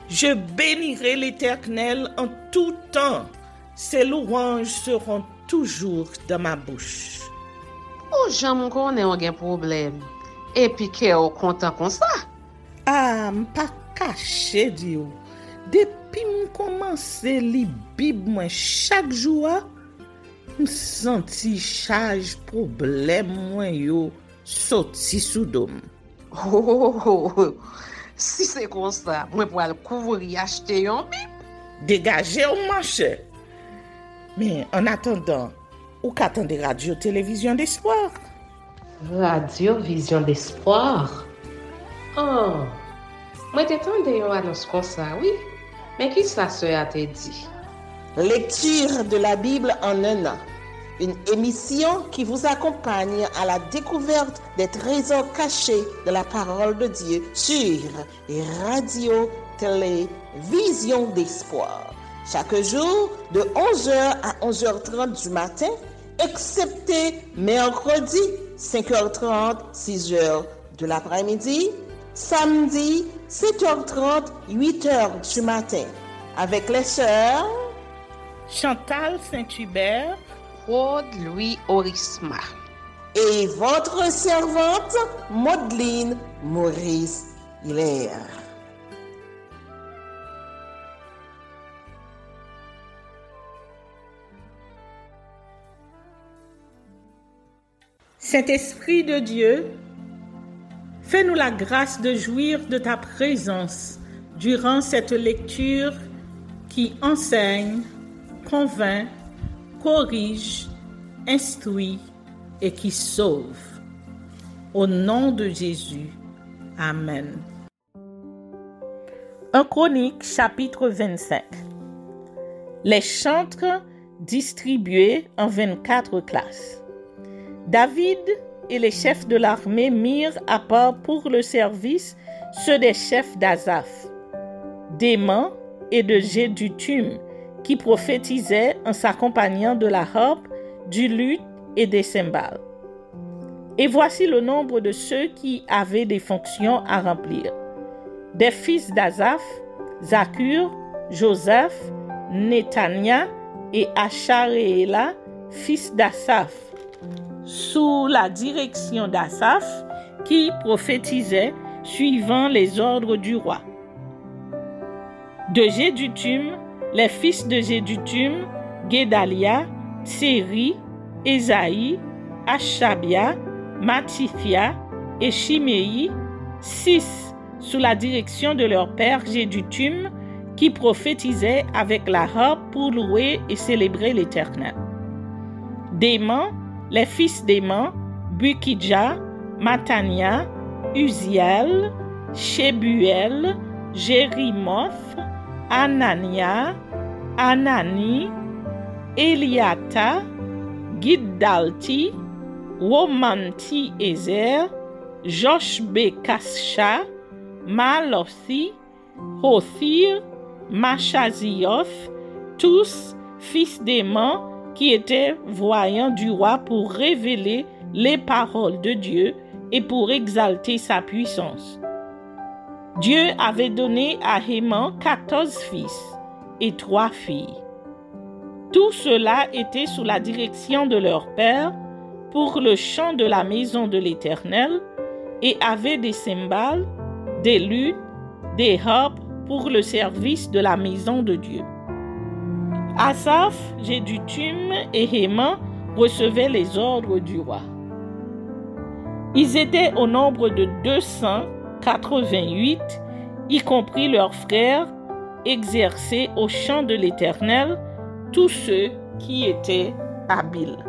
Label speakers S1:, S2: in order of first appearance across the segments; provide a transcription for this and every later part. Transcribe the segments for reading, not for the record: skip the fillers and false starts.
S1: Je bénirai l'Éternel en tout temps. Ses louanges seront toujours dans ma bouche.
S2: Oh, j'aime qu'on ait un problème. Et puis qu'elle est content comme ça.
S1: Ah, m'pas caché, Dieu. Depuis que commence à lire Bible chaque jour, je senti charge problème moi yo sorti sous dôme.
S2: Oh, si c'est comme ça, moi pour aller couvrir acheter un Bible.
S1: Dégagez au marché. Mais en attendant, ou qu'attendez radio télévision d'espoir?
S2: Radio Vision d'Espoir. Oh, moi t'attendais une annonce comme ça, oui. Mais qui ça a te dit?
S3: Lecture de la Bible en un an. Une émission qui vous accompagne à la découverte des trésors cachés de la parole de Dieu sur Radio Télévision d'Espoir. Chaque jour de 11h à 11h30 du matin, excepté mercredi 5h30, 6h de l'après-midi, samedi 7h30, 8h du matin, avec les sœurs
S1: Chantal Saint-Hubert,
S2: Claude Louis Orisma
S3: et votre servante Maudeline Maurice Hilaire.
S1: Saint-Esprit de Dieu, fais-nous la grâce de jouir de ta présence durant cette lecture qui enseigne, convainc, corrige, instruit et qui sauve. Au nom de Jésus. Amen. 1 Chronique, chapitre 25. Les chantres distribués en 24 classes. David et les chefs de l'armée mirent à part pour le service ceux des chefs d'Asaph, d'Héman et de Jéduthun, qui prophétisaient en s'accompagnant de la harpe, du luth et des cymbales. Et voici le nombre de ceux qui avaient des fonctions à remplir. Des fils d'Asaph, Zakur, Joseph, Netania et Acharéla, fils d'Asaph, sous la direction d'Asaph, qui prophétisait suivant les ordres du roi. De Jéduthun, les fils de Jéduthun, Guédalia, Tseri, Esaïe, Achabia, Matithia et Chiméi, 6 sous la direction de leur père Jéduthun, qui prophétisaient avec la harpe pour louer et célébrer l'Éternel. D'Héman, les fils d'Héman, Bukidja, Matania, Uziel, Shebuel, Jérimoth, Anania, Anani, Eliata, Giddalti, Romanti Ezer, Joshbekasha, Malothi, Hothir, Machazioth, tous fils d'Héman qui étaient voyants du roi pour révéler les paroles de Dieu et pour exalter sa puissance. Dieu avait donné à Héman 14 fils et 3 filles. Tout cela était sous la direction de leur père pour le chant de la maison de l'Éternel et avait des cymbales, des luths, des harpes pour le service de la maison de Dieu. Asaph, Jéduthun et Héman recevaient les ordres du roi. Ils étaient au nombre de 288, y compris leurs frères, exercés au chant de l'Éternel, tous ceux qui étaient habiles.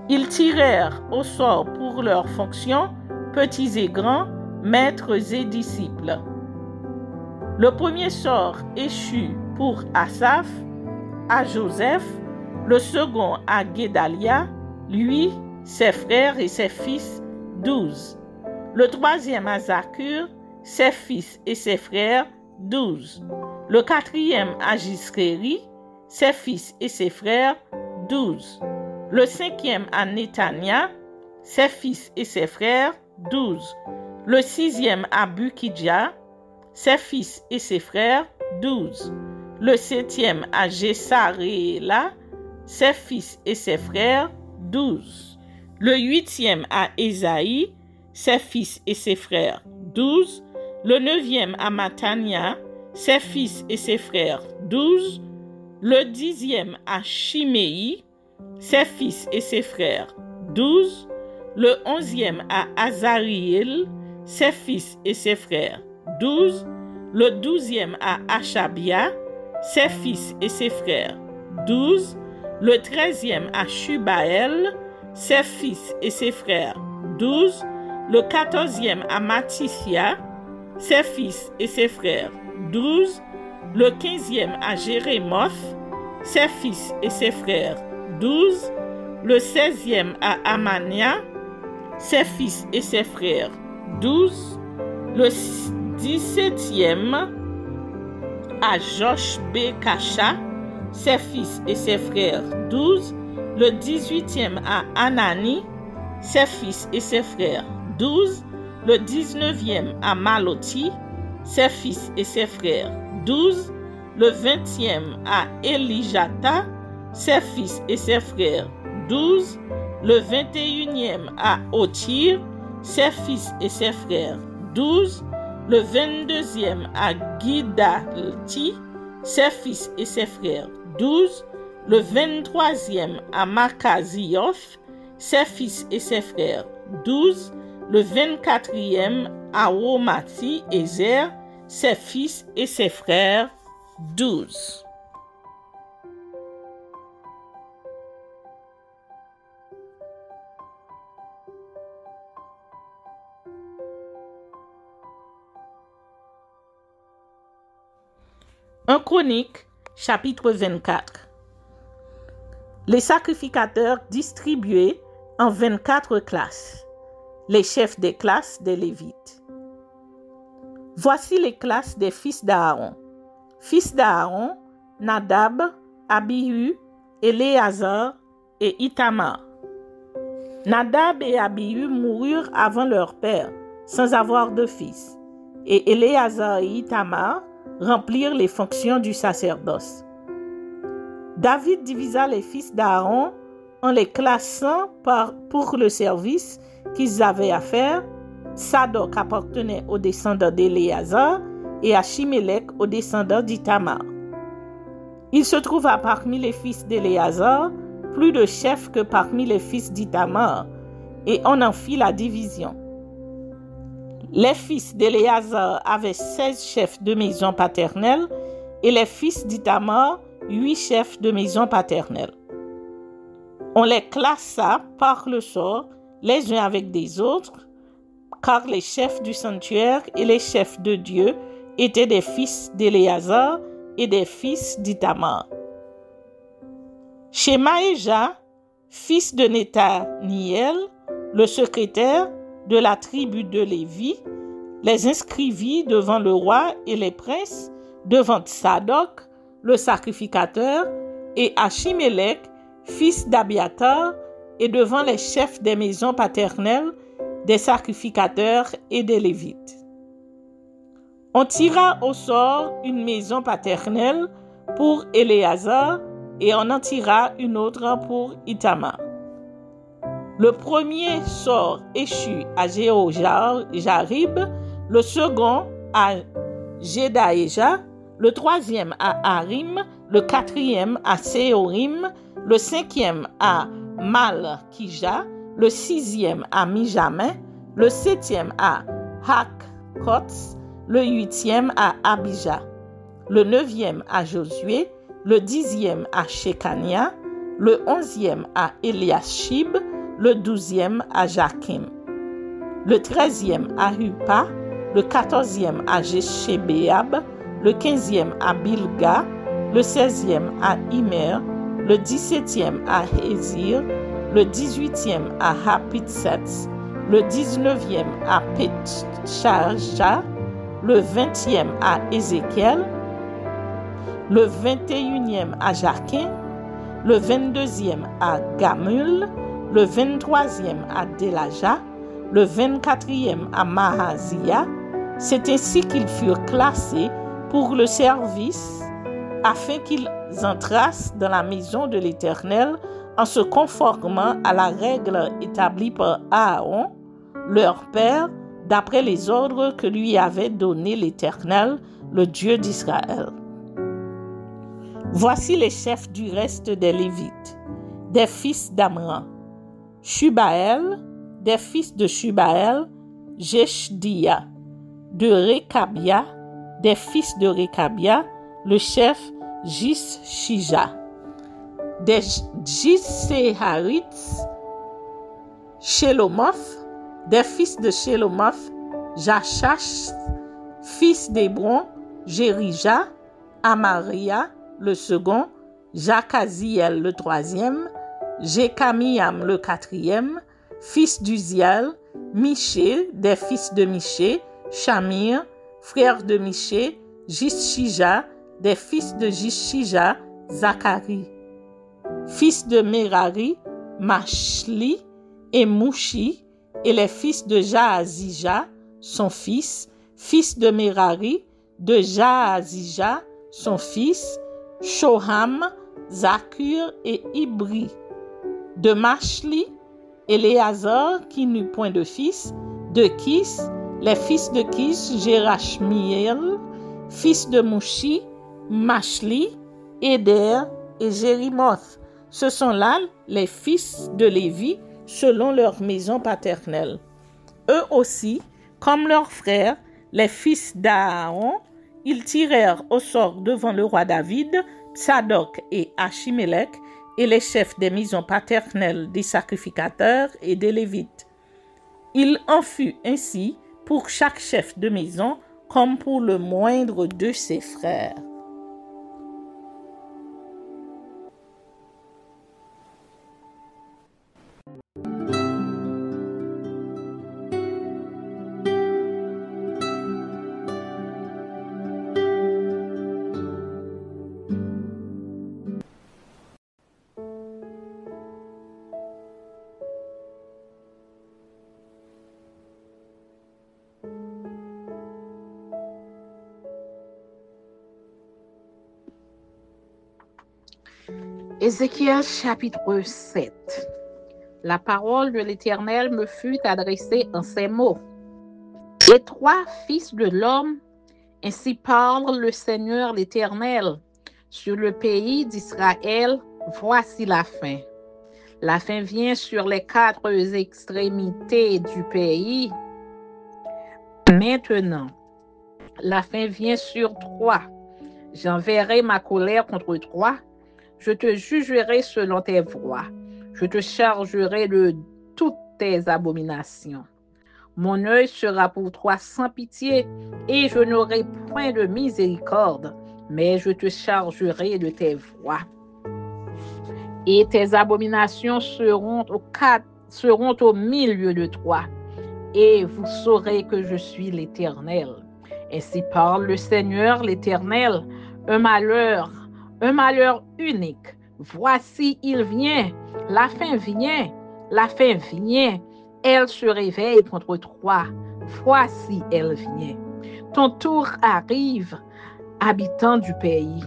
S1: Ils tirèrent au sort pour leurs fonctions, petits et grands, maîtres et disciples. Le premier sort échut pour Asaph, à Joseph, le second à Guédalia, lui, ses frères et ses fils, 12. Le troisième à Zakur, ses fils et ses frères, 12. Le quatrième à Gisréri, ses fils et ses frères, 12. Le cinquième à Netania, ses fils et ses frères, 12. Le sixième à Bukidja, ses fils et ses frères, 12. Le 7e à Jessaréla, ses fils et ses frères, 12. Le 8e à Ésaïe, ses fils et ses frères, 12. Le 9e à Matania, ses fils et ses frères, 12. Le 10e à Chiméi, ses fils et ses frères, 12. Le 11e à Azariel, ses fils et ses frères, 12. Le 12e à Achabia, ses fils et ses frères, 12. Le 13e à Shubael, ses fils et ses frères, 12. Le 14e à Matithia, ses fils et ses frères, 12. Le 15e à Jérémoth, ses fils et ses frères, 12. Le 16e à Amania, ses fils et ses frères, 12. Le 17e à Joshbekasha, ses fils et ses frères, 12. Le 18e à Anani, ses fils et ses frères, 12. Le 19e à Maloti, ses fils et ses frères, 12. Le 20e à Elijata, ses fils et ses frères, 12. Le 21e à Otir, ses fils et ses frères, 12. Le 22e à Gidalti, ses fils et ses frères, 12. Le 23e à Makazioth, ses fils et ses frères, 12. Le 24e à Romati Ezer, ses fils et ses frères, 12. Un Chronique, chapitre 24. Les sacrificateurs distribués en 24 classes. Les chefs des classes des Lévites. Voici les classes des fils d'Aaron. Fils d'Aaron, Nadab, Abihu, Éléazar et Ithamar. Nadab et Abihu moururent avant leur père, sans avoir de fils, et Éléazar et Ithamar remplirent les fonctions du sacerdoce. David divisa les fils d'Aaron en les classant pour le service qu'ils avaient à faire. Sadok appartenait aux descendants d'Éléazar et Achimélec aux descendants d'Ithamar. Il se trouva parmi les fils d'Éléazar plus de chefs que parmi les fils d'Ithamar, et on en fit la division. Les fils d'Éléazar avaient 16 chefs de maison paternelle et les fils d'Ithamar 8 chefs de maison paternelle. On les classa par le sort les uns avec des autres, car les chefs du sanctuaire et les chefs de Dieu étaient des fils d'Éléazar et des fils d'Ithamar. Shemaéja, fils de Néthaniel, le secrétaire de la tribu de Lévi, les inscrivit devant le roi et les princes, devant Sadok, le sacrificateur, et Achimélec, fils d'Abiatar, et devant les chefs des maisons paternelles, des sacrificateurs et des Lévites. On tira au sort une maison paternelle pour Éléazar, et on en tira une autre pour Ithamar. Le premier sort échut à Jéhojarib, le second à Jedaéja, le troisième à Harim, le quatrième à Séorim, le cinquième à Malkija, le sixième à Mijamin, le septième à Hakkots, le huitième à Abijah, le neuvième à Josué, le 10e à Shekania, le 11e à Eliashib, le 12e à Jakim, le 13e à Hupa, le 14e à Jeshebéab, le 15e à Bilga, le 16e à Immer, le 17e à Hézir, le 18e à Hapitsets, le 19e à Petchaja, le 20e à Ézéchiel, le 21e à Jaquin, le 22e à Gamul, le 23e à Delaja, le 24e à Mahazia, C'est ainsi qu'ils furent classés pour le service, afin qu'ils entrassent dans la maison de l'Éternel en se conformant à la règle établie par Aaron, leur père, d'après les ordres que lui avait donnés l'Éternel, le Dieu d'Israël. Voici les chefs du reste des Lévites, des fils d'Amram: Shubaël, des fils de Shubaël, Jeshdia, de Rekabia, des fils de Rekabia, le chef Jishija, des Jisséharites, Shelomoth, des fils de Shelomoth, Jachash, fils d'Hébron, Jérija, Amaria, le second, Jakaziel, le troisième, Jékamiam, le quatrième, fils d'Uziel, Miché, des fils de Miché, Shamir, frère de Miché, Jishija, des fils de Jishija, Zacharie, fils de Merari, Mashli et Mouchi, et les fils de Jaazija, son fils de Merari, de Jaazija, son fils, Shoham, Zakur et Ibri, de Mashli, Éléazar, qui n'eut point de fils, de Kis, les fils de Kis, Jérachmiel, fils de Mouchi, Mashli, Éder et Jérimoth. Ce sont là les fils de Lévi selon leur maison paternelle. Eux aussi, comme leurs frères, les fils d'Aaron, ils tirèrent au sort devant le roi David, Tsadok et Achimélec, et les chefs des maisons paternelles des sacrificateurs et des Lévites. Il en fut ainsi pour chaque chef de maison comme pour le moindre de ses frères.
S4: Ézéchiel chapitre 7. La parole de l'Éternel me fut adressée en ces mots. Les trois fils de l'homme, ainsi parle le Seigneur l'Éternel, sur le pays d'Israël, voici la fin. La fin vient sur les quatre extrémités du pays. Maintenant, la fin vient sur Troie. J'enverrai ma colère contre Troie. Je te jugerai selon tes voies. Je te chargerai de toutes tes abominations. Mon œil sera pour toi sans pitié, et je n'aurai point de miséricorde, mais je te chargerai de tes voies. Et tes abominations seront au milieu de toi, et vous saurez que je suis l'Éternel. Ainsi parle le Seigneur l'Éternel, un malheur unique. Voici, il vient, la fin vient, elle se réveille contre toi. Voici, elle vient. Ton tour arrive, habitant du pays.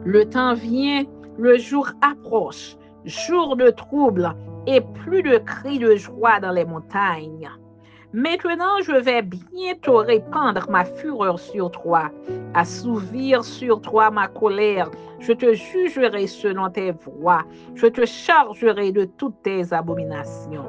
S4: Le temps vient, le jour approche, jour de trouble et plus de cris de joie dans les montagnes. Maintenant, je vais bientôt répandre ma fureur sur toi, assouvir sur toi ma colère. Je te jugerai selon tes voies. Je te chargerai de toutes tes abominations.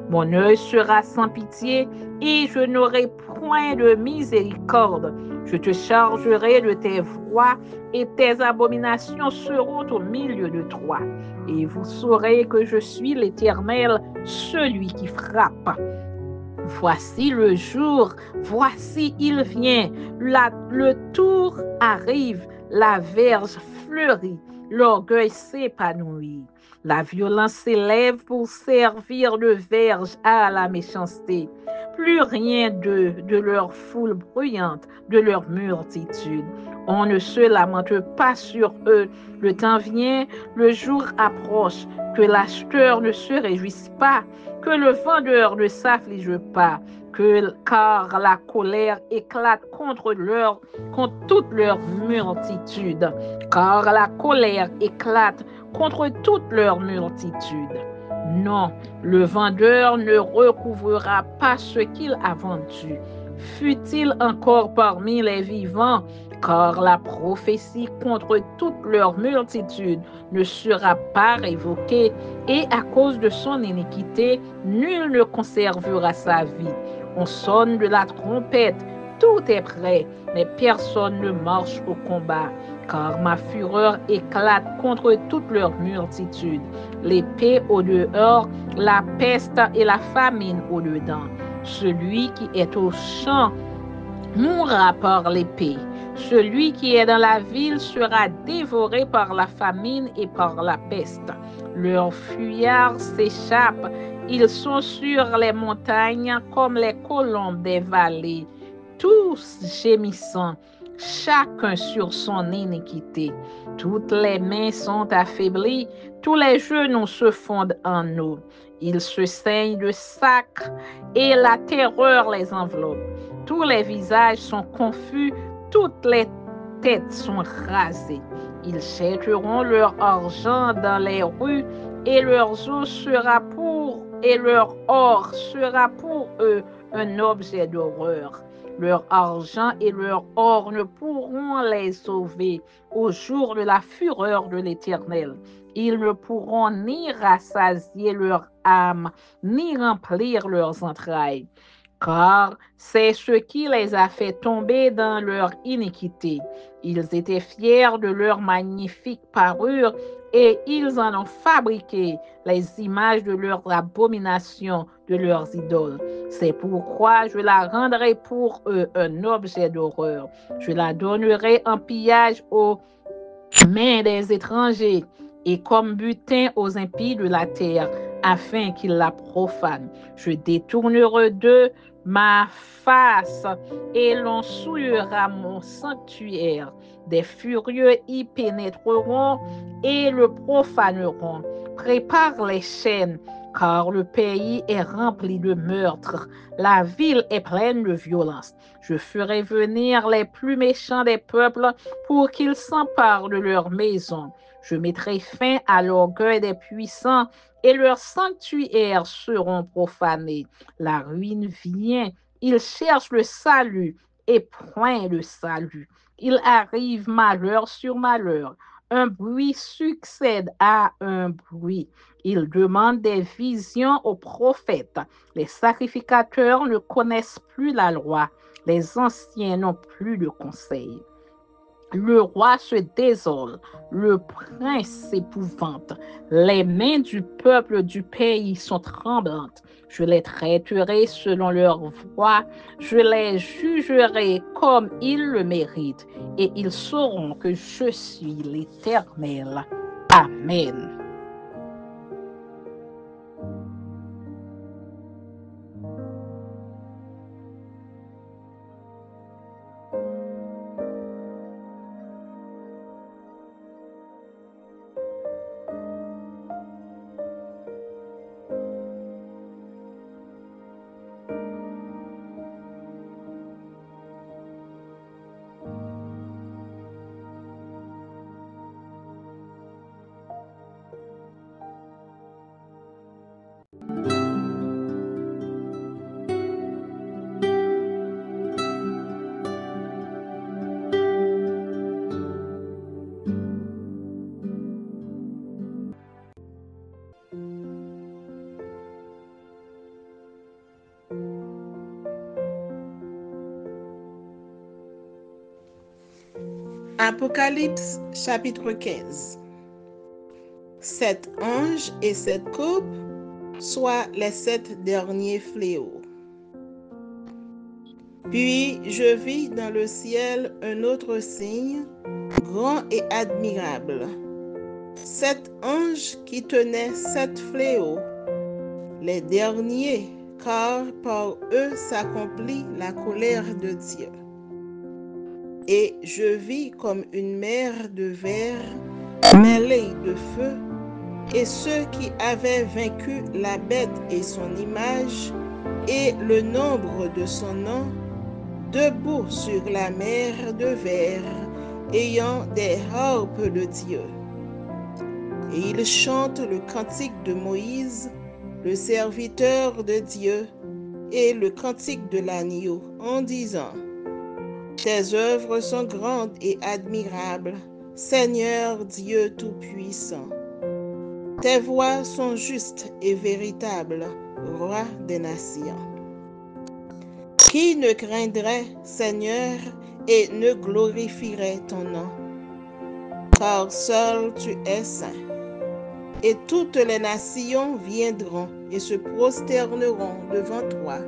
S4: Mon œil sera sans pitié et je n'aurai point de miséricorde. Je te chargerai de tes voies et tes abominations seront au milieu de toi. Et vous saurez que je suis l'Éternel, celui qui frappe. Voici le jour, voici il vient, le tour arrive, la verge fleurit, l'orgueil s'épanouit. La violence s'élève pour servir de verge à la méchanceté. Plus rien de leur foule bruyante, de leur multitude. On ne se lamente pas sur eux. Le temps vient, le jour approche, que l'acheteur ne se réjouisse pas, que le vendeur ne s'afflige pas, car la colère éclate contre toute leur multitude. Car la colère éclate contre toute leur multitude. Non, le vendeur ne recouvrera pas ce qu'il a vendu, fût-il encore parmi les vivants, car la prophétie contre toute leur multitude ne sera pas révoquée, et à cause de son iniquité, nul ne conservera sa vie. On sonne de la trompette, tout est prêt, mais personne ne marche au combat, car ma fureur éclate contre toute leur multitude. L'épée au dehors, la peste et la famine au dedans. Celui qui est au champ mourra par l'épée. Celui qui est dans la ville sera dévoré par la famine et par la peste. Leurs fuyards s'échappent. Ils sont sur les montagnes comme les colombes des vallées, tous gémissant, chacun sur son iniquité. Toutes les mains sont affaiblies, tous les genoux se fondent en eau. Ils se saignent de sac et la terreur les enveloppe. Tous les visages sont confus, toutes les têtes sont rasées. Ils jetteront leur argent dans les rues et leur or sera pour eux un objet d'horreur. Leur argent et leur or ne pourront les sauver au jour de la fureur de l'Éternel. Ils ne pourront ni rassasier leur âme, ni remplir leurs entrailles, car c'est ce qui les a fait tomber dans leur iniquité. Ils étaient fiers de leur magnifique parure et ils en ont fabriqué les images de leurs abominations, de leurs idoles. C'est pourquoi je la rendrai pour eux un objet d'horreur. Je la donnerai en pillage aux mains des étrangers et comme butin aux impies de la terre, afin qu'ils la profanent. Je détournerai d'eux ma face et l'on souillera mon sanctuaire. Des furieux y pénétreront et le profaneront. Prépare les chaînes, car le pays est rempli de meurtres. La ville est pleine de violence. Je ferai venir les plus méchants des peuples pour qu'ils s'emparent de leurs maisons. Je mettrai fin à l'orgueil des puissants et leurs sanctuaires seront profanés. La ruine vient, ils cherchent le salut et point de salut. Il arrive malheur sur malheur. Un bruit succède à un bruit. Ils demandent des visions aux prophètes. Les sacrificateurs ne connaissent plus la loi. Les anciens n'ont plus de conseil. Le roi se désole, le prince s'épouvante. Les mains du peuple du pays sont tremblantes. Je les traiterai selon leur voie, je les jugerai comme ils le méritent, et ils sauront que je suis l'Éternel. Amen.
S3: Apocalypse chapitre 15. 7 anges et 7 coupes, soit les 7 derniers fléaux. Puis je vis dans le ciel un autre signe, grand et admirable. 7 anges qui tenaient 7 fléaux, les derniers, car par eux s'accomplit la colère de Dieu. Et je vis comme une mer de verre mêlée de feu, et ceux qui avaient vaincu la bête et son image, et le nombre de son nom, debout sur la mer de verre, ayant des harpes de Dieu. Et ils chantent le cantique de Moïse, le serviteur de Dieu, et le cantique de l'agneau, en disant: Tes œuvres sont grandes et admirables, Seigneur Dieu Tout-Puissant. Tes voies sont justes et véritables, Roi des nations. Qui ne craindrait, Seigneur, et ne glorifierait ton nom? Car seul tu es saint. Et toutes les nations viendront et se prosterneront devant toi,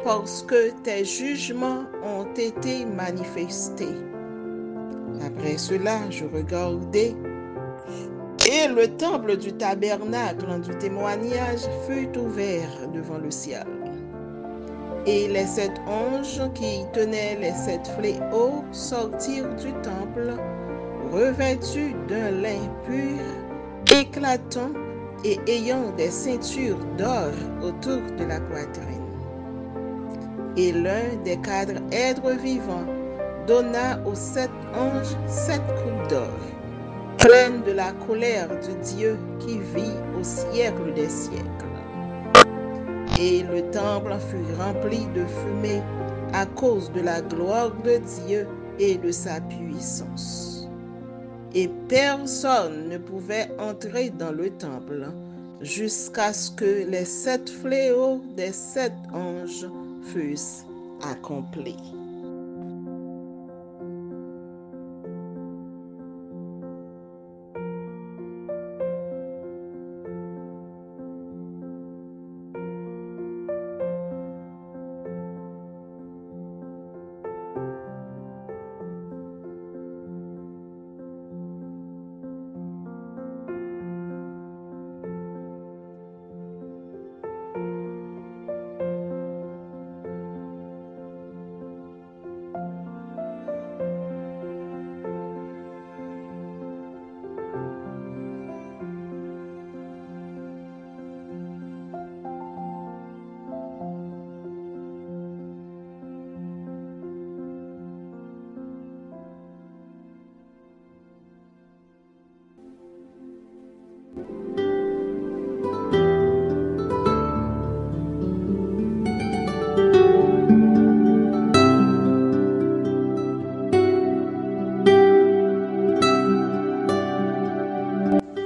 S3: parce que tes jugements ont été manifestés. Après cela, je regardai, et le temple du tabernacle du témoignage fut ouvert devant le ciel. Et les 7 anges qui tenaient les 7 fléaux sortirent du temple, revêtus d'un lin pur, éclatant et ayant des ceintures d'or autour de la poitrine. Et l'un des 4 êtres vivants donna aux 7 anges 7 coupes d'or, pleines de la colère du Dieu qui vit au siècle des siècles. Et le temple fut rempli de fumée à cause de la gloire de Dieu et de sa puissance. Et personne ne pouvait entrer dans le temple jusqu'à ce que les 7 fléaux des 7 anges fussent accomplis.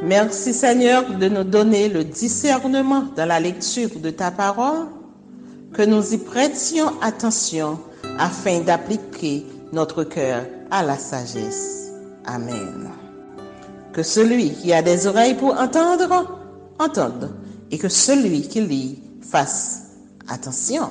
S3: Merci Seigneur de nous donner le discernement dans la lecture de ta parole, que nous y prêtions attention afin d'appliquer notre cœur à la sagesse. Amen. Que celui qui a des oreilles pour entendre, entende, et que celui qui lit fasse attention.